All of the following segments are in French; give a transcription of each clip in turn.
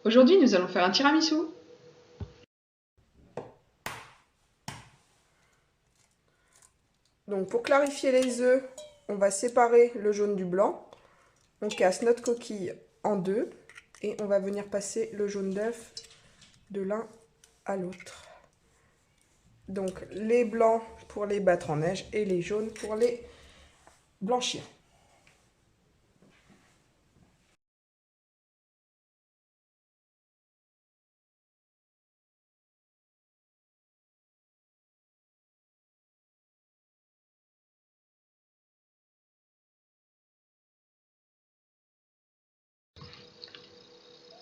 Aujourd'hui, nous allons faire un tiramisu. Donc pour clarifier les œufs, on va séparer le jaune du blanc. On casse notre coquille en deux et on va venir passer le jaune d'œuf de l'un à l'autre. Donc les blancs pour les battre en neige et les jaunes pour les blanchir.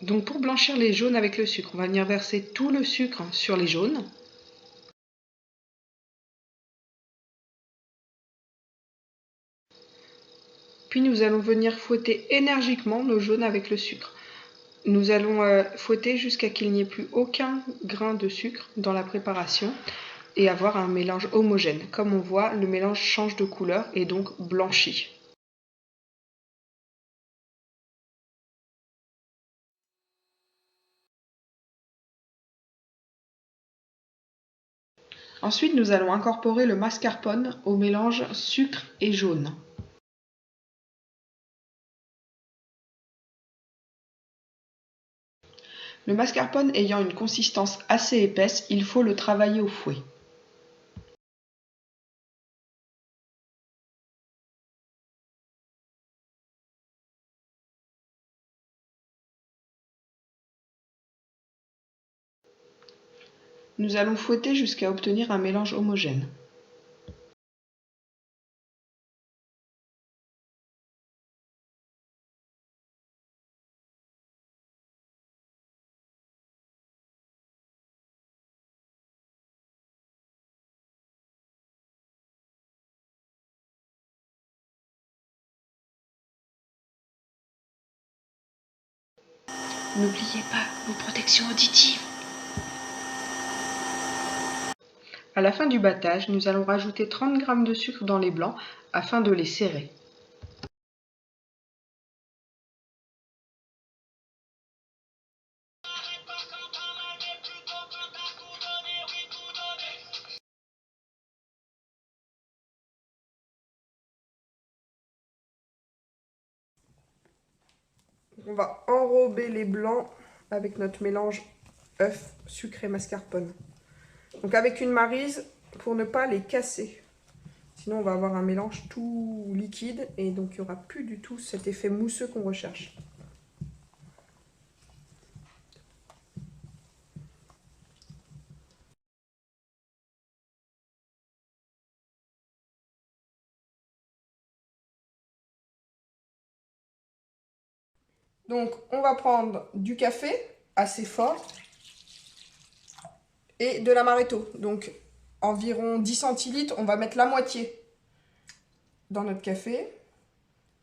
Donc pour blanchir les jaunes avec le sucre, on va venir verser tout le sucre sur les jaunes. Puis nous allons venir fouetter énergiquement nos jaunes avec le sucre. Nous allons fouetter jusqu'à qu'il n'y ait plus aucun grain de sucre dans la préparation et avoir un mélange homogène. Comme on voit, le mélange change de couleur et donc blanchit. Ensuite, nous allons incorporer le mascarpone au mélange sucre et jaune. Le mascarpone ayant une consistance assez épaisse, il faut le travailler au fouet. Nous allons fouetter jusqu'à obtenir un mélange homogène. N'oubliez pas vos protections auditives. À la fin du battage, nous allons rajouter 30 g de sucre dans les blancs afin de les serrer. On va enrober les blancs avec notre mélange œuf, sucre et mascarpone. Donc avec une maryse pour ne pas les casser. Sinon on va avoir un mélange tout liquide et donc il n'y aura plus du tout cet effet mousseux qu'on recherche. Donc on va prendre du café assez fort et de l'amaretto. Donc environ 10 centilitres, on va mettre la moitié dans notre café.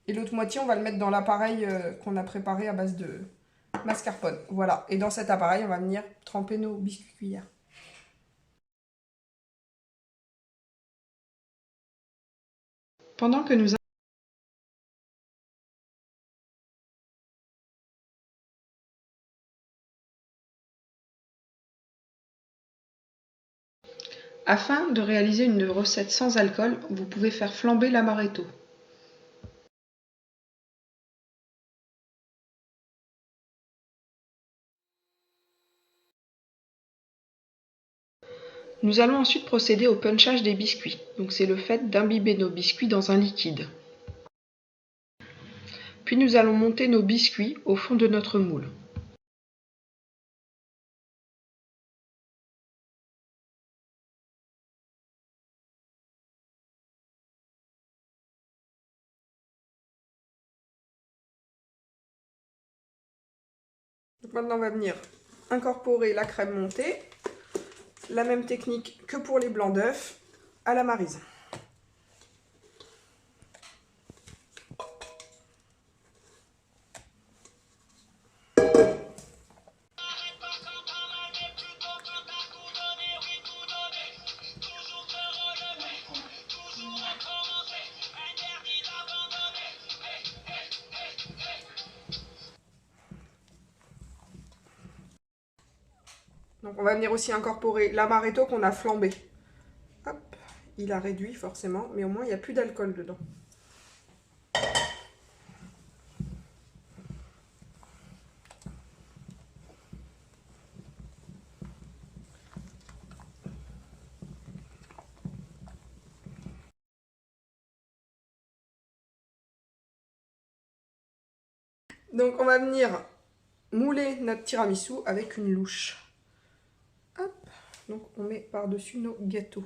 Et l'autre moitié, on va le mettre dans l'appareil qu'on a préparé à base de mascarpone. Voilà. Et dans cet appareil, on va venir tremper nos biscuits cuillères. Pendant que nous Afin de réaliser une recette sans alcool, vous pouvez faire flamber l'amaretto. Nous allons ensuite procéder au punchage des biscuits. Donc c'est le fait d'imbiber nos biscuits dans un liquide. Puis nous allons monter nos biscuits au fond de notre moule. Donc maintenant, on va venir incorporer la crème montée. La même technique que pour les blancs d'œufs à la maryse. Donc on va venir aussi incorporer l'amaretto qu'on a flambé. Hop, il a réduit forcément, mais au moins il n'y a plus d'alcool dedans. Donc on va venir mouler notre tiramisu avec une louche. Hop, donc on met par-dessus nos gâteaux.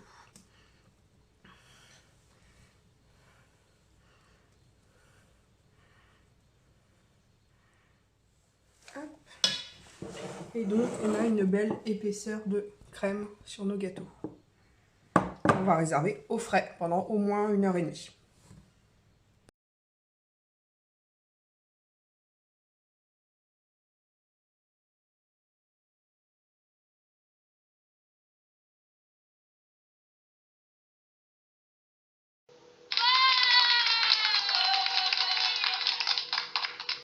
Hop. Et donc on a une belle épaisseur de crème sur nos gâteaux. On va réserver au frais pendant au moins 1h30.